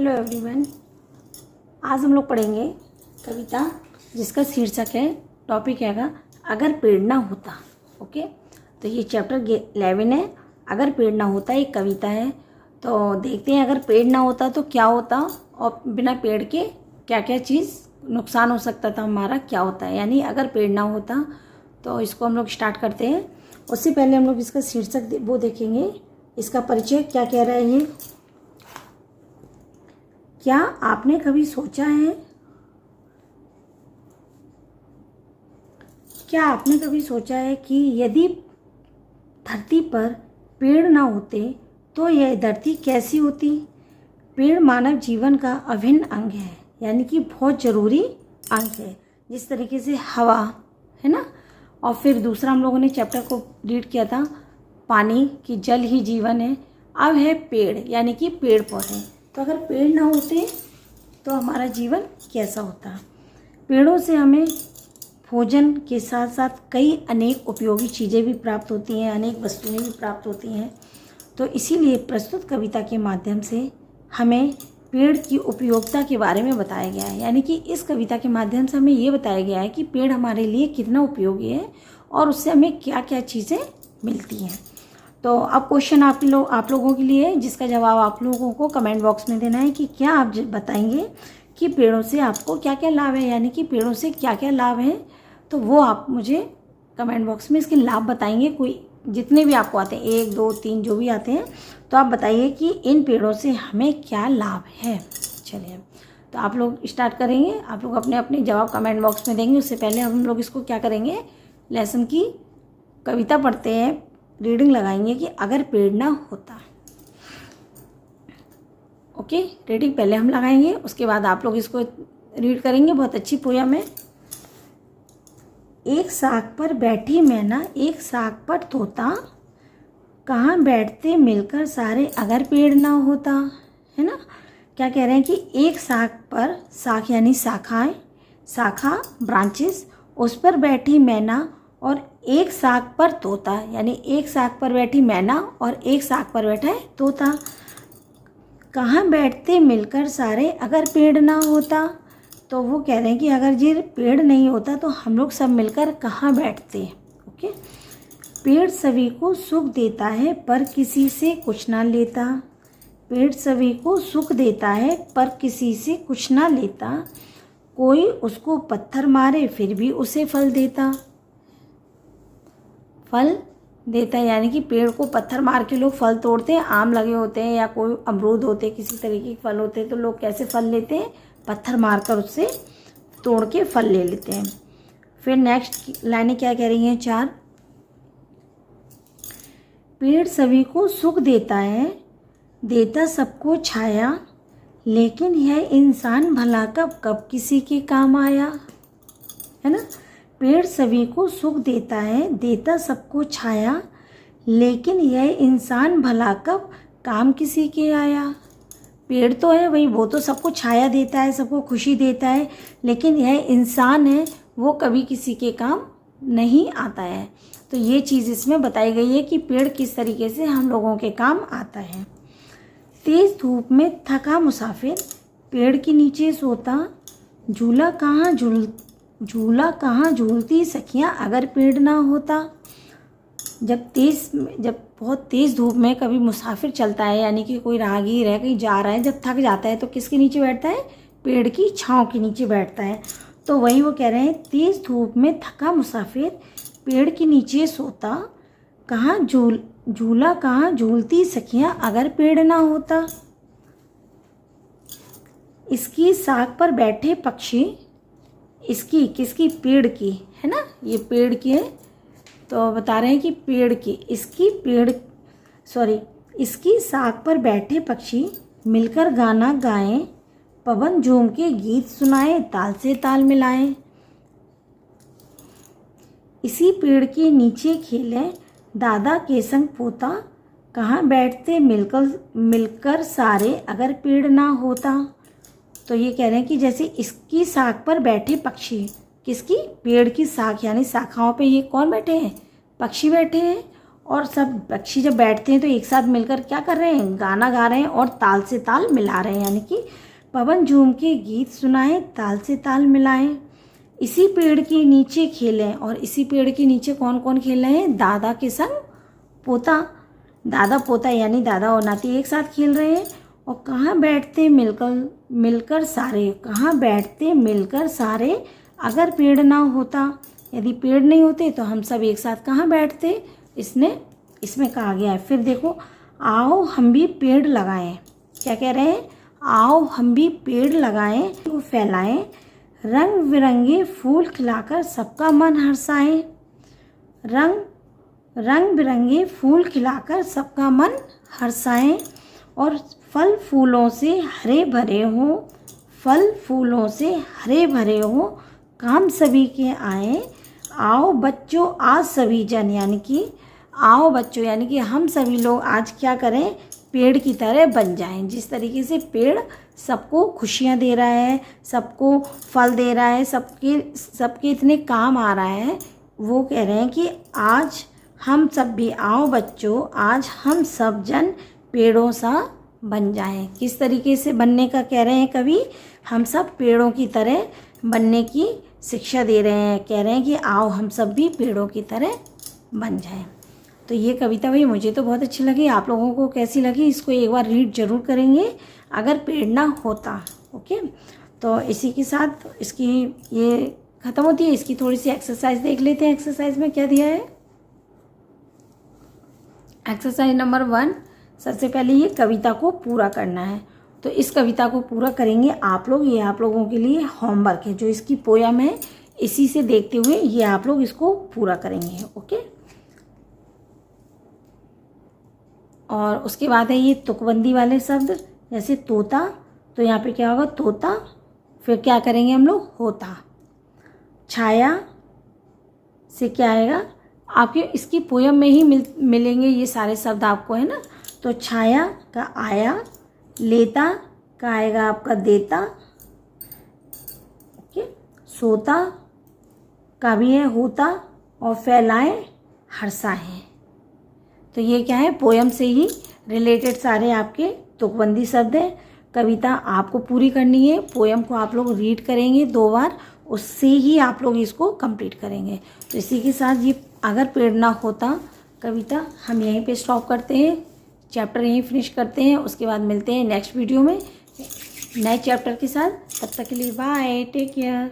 Hello everyone. आज हम लोग पढ़ेंगे कविता जिसका शीर्षक है, टॉपिक हैगा अगर पेड़ ना होता। ओके, तो ये चैप्टर 11 है। अगर पेड़ ना होता एक कविता है। तो देखते हैं अगर पेड़ ना होता तो क्या होता और बिना पेड़ के क्या क्या चीज़ नुकसान हो सकता था हमारा, क्या होता है। यानी अगर पेड़ ना होता तो इसको हम लोग स्टार्ट करते हैं। उससे पहले हम लोग इसका शीर्षक वो देखेंगे, इसका परिचय क्या कह रहा है ये। क्या आपने कभी सोचा है, क्या आपने कभी सोचा है कि यदि धरती पर पेड़ ना होते तो यह धरती कैसी होती। पेड़ मानव जीवन का अभिन्न अंग है, यानी कि बहुत ज़रूरी अंग है। जिस तरीके से हवा है ना, और फिर दूसरा हम लोगों ने चैप्टर को रीड किया था, पानी की जल ही जीवन है। अब है पेड़, यानी कि पेड़ पौधे। तो अगर पेड़ ना होते तो हमारा जीवन कैसा होता। पेड़ों से हमें भोजन के साथ साथ कई अनेक उपयोगी चीज़ें भी प्राप्त होती हैं, अनेक वस्तुएं भी प्राप्त होती हैं। तो इसीलिए प्रस्तुत कविता के माध्यम से हमें पेड़ की उपयोगिता के बारे में बताया गया है। यानी कि इस कविता के माध्यम से हमें ये बताया गया है कि पेड़ हमारे लिए कितना उपयोगी है और उससे हमें क्या क्या चीज़ें मिलती हैं। तो अब क्वेश्चन आप लोगों के लिए, जिसका जवाब आप लोगों को कमेंट बॉक्स में देना है कि क्या आप बताएंगे कि पेड़ों से आपको क्या क्या लाभ है, यानी कि पेड़ों से क्या क्या लाभ है। तो वो आप मुझे कमेंट बॉक्स में इसके लाभ बताएंगे, कोई जितने भी आपको आते हैं, 1 2 3 जो भी आते हैं, तो आप बताइए कि इन पेड़ों से हमें क्या लाभ है। चलिए, तो आप लोग स्टार्ट करेंगे। आप लोग अपने अपने जवाब कमेंट बॉक्स में देंगे। उससे पहले हम लोग इसको क्या करेंगे, लेसन की कविता पढ़ते हैं, रीडिंग लगाएंगे कि अगर पेड़ ना होता। ओके, रीडिंग पहले हम लगाएंगे, उसके बाद आप लोग इसको रीड करेंगे। बहुत अच्छी पोयम है। एक साग पर बैठी मैना, एक साग पर तोता, कहाँ बैठते मिलकर सारे अगर पेड़ ना होता। है ना, क्या कह रहे हैं कि एक साग पर, साग यानी शाखाएं, शाखा ब्रांचेस, उस पर बैठी मैना और एक साग पर तोता, यानी एक साग पर बैठी मैना और एक साग पर बैठा है तोता। कहाँ बैठते मिलकर सारे अगर पेड़ ना होता। तो वो कह रहे हैं कि अगर ये पेड़ नहीं होता तो हम लोग सब मिलकर कहाँ बैठते। ओके, पेड़ सभी को सुख देता है पर किसी से कुछ ना लेता। पेड़ सभी को सुख देता है पर किसी से कुछ ना लेता। कोई उसको पत्थर मारे फिर भी उसे फल देता। फल देता है, यानी कि पेड़ को पत्थर मार के लोग फल तोड़ते हैं। आम लगे होते हैं या कोई अमरूद होते हैं, किसी तरीके के फल होते हैं, तो लोग कैसे फल लेते हैं, पत्थर मारकर उससे तोड़ के फल ले लेते हैं। फिर नेक्स्ट लाइनें क्या कह रही हैं, 4। पेड़ सभी को सुख देता है, देता सबको छाया, लेकिन यह इंसान भला कब कब किसी के काम आया। है ना, पेड़ सभी को सुख देता है, देता सबको छाया, लेकिन यह इंसान भला कब काम किसी के आया। पेड़ तो है भाई, वो तो सबको छाया देता है, सबको खुशी देता है, लेकिन यह इंसान है, वो कभी किसी के काम नहीं आता है। तो ये चीज़ इसमें बताई गई है कि पेड़ किस तरीके से हम लोगों के काम आता है। तेज धूप में थका मुसाफिर, पेड़ के नीचे सोता, झूला कहाँ झूलती सखियाँ अगर पेड़ ना होता। जब बहुत तेज़ धूप में कभी मुसाफिर चलता है, यानी कि कोई राहगीर है, कहीं जा रहा है, जब थक जाता है तो किसके नीचे बैठता है, पेड़ की छांव के नीचे बैठता है। तो वही वो कह रहे हैं, तेज़ धूप में थका मुसाफिर पेड़ के नीचे सोता, झूला कहाँ झूलती सखियाँ अगर पेड़ ना होता। इसकी साग पर बैठे पक्षी, इसकी किसकी, पेड़ की, है ना, ये पेड़ की है। तो बता रहे हैं कि पेड़ की, इसकी साग पर बैठे पक्षी मिलकर गाना गाएं, पवन झूम के गीत सुनाए, ताल से ताल मिलाएं। इसी पेड़ के नीचे खेलें दादा के संग पोता, कहाँ बैठते मिलकर सारे अगर पेड़ ना होता। तो ये कह रहे हैं कि जैसे इसकी साख पर बैठे पक्षी, किसकी, पेड़ की साख यानी शाखाओं पे ये कौन बैठे हैं, पक्षी बैठे हैं, और सब पक्षी जब बैठते हैं तो एक साथ मिलकर क्या कर रहे हैं, गाना गा रहे हैं और ताल से ताल मिला रहे हैं। यानी कि पवन झूम के गीत सुनाए, ताल से ताल मिलाएं, इसी पेड़ के नीचे खेलें। और इसी पेड़ के नीचे कौन कौन खेल रहे हैं, दादा के संग पोता, दादा पोता यानी दादा और नाती एक साथ खेल रहे हैं। और कहाँ बैठते मिलकर सारे, कहाँ बैठते मिलकर सारे, अगर पेड़ ना होता, यदि पेड़ नहीं होते तो हम सब एक साथ कहाँ बैठते, इसमें कहा गया है। फिर देखो, आओ हम भी पेड़ लगाएं, क्या कह रहे हैं, आओ हम भी पेड़ लगाएं, वो फैलाएं, रंग बिरंगे फूल खिलाकर सबका मन हर्षाएं, रंग बिरंगे फूल खिलाकर सबका मन हर्षाएं, और फल फूलों से हरे भरे हों, फल फूलों से हरे भरे हों, काम सभी के आए, आओ बच्चों आज सभी जन, यानी कि आओ बच्चों यानी कि हम सभी लोग आज क्या करें, पेड़ की तरह बन जाएं। जिस तरीके से पेड़ सबको खुशियां दे रहा है, सबको फल दे रहा है, सबके इतने काम आ रहा है, वो कह रहे हैं कि आज हम सब भी, आओ बच्चों आज हम सब जन पेड़ों सा बन जाएं। किस तरीके से बनने का कह रहे हैं कवि, हम सब पेड़ों की तरह बनने की शिक्षा दे रहे हैं, कह रहे हैं कि आओ हम सब भी पेड़ों की तरह बन जाएं। तो ये कविता भाई मुझे तो बहुत अच्छी लगी, आप लोगों को कैसी लगी, इसको एक बार रीड ज़रूर करेंगे, अगर पेड़ ना होता। ओके, तो इसी के साथ इसकी ये ख़त्म होती है। इसकी थोड़ी सी एक्सरसाइज देख लेते हैं। एक्सरसाइज में क्या दिया है, एक्सरसाइज नंबर 1, सबसे पहले ये कविता को पूरा करना है। तो इस कविता को पूरा करेंगे आप लोग, ये आप लोगों के लिए होमवर्क है। जो इसकी पोयम है इसी से देखते हुए ये आप लोग इसको पूरा करेंगे। ओके, और उसके बाद है ये तुकबंदी वाले शब्द, जैसे तोता, तो यहाँ पे क्या होगा, तोता, फिर क्या करेंगे हम लोग, होता। छाया से क्या आएगा, आपके इसकी पोयम में ही मिलेंगे ये सारे शब्द आपको, है ना। तो छाया का आया, लेता का आएगा आपका देता, ओके, सोता का भी है होता, और फैलाए हर्षाए। तो ये क्या है, पोयम से ही रिलेटेड सारे आपके तुकबंदी शब्द हैं। कविता आपको पूरी करनी है, पोयम को आप लोग रीड करेंगे 2 बार, उससे ही आप लोग इसको कंप्लीट करेंगे। तो इसी के साथ ये अगर पेड़ ना होता कविता हम यहीं पे स्टॉप करते हैं, चैप्टर यहीं फिनिश करते हैं। उसके बाद मिलते हैं नेक्स्ट वीडियो में नए चैप्टर के साथ। तब तक के लिए बाय, टेक केयर।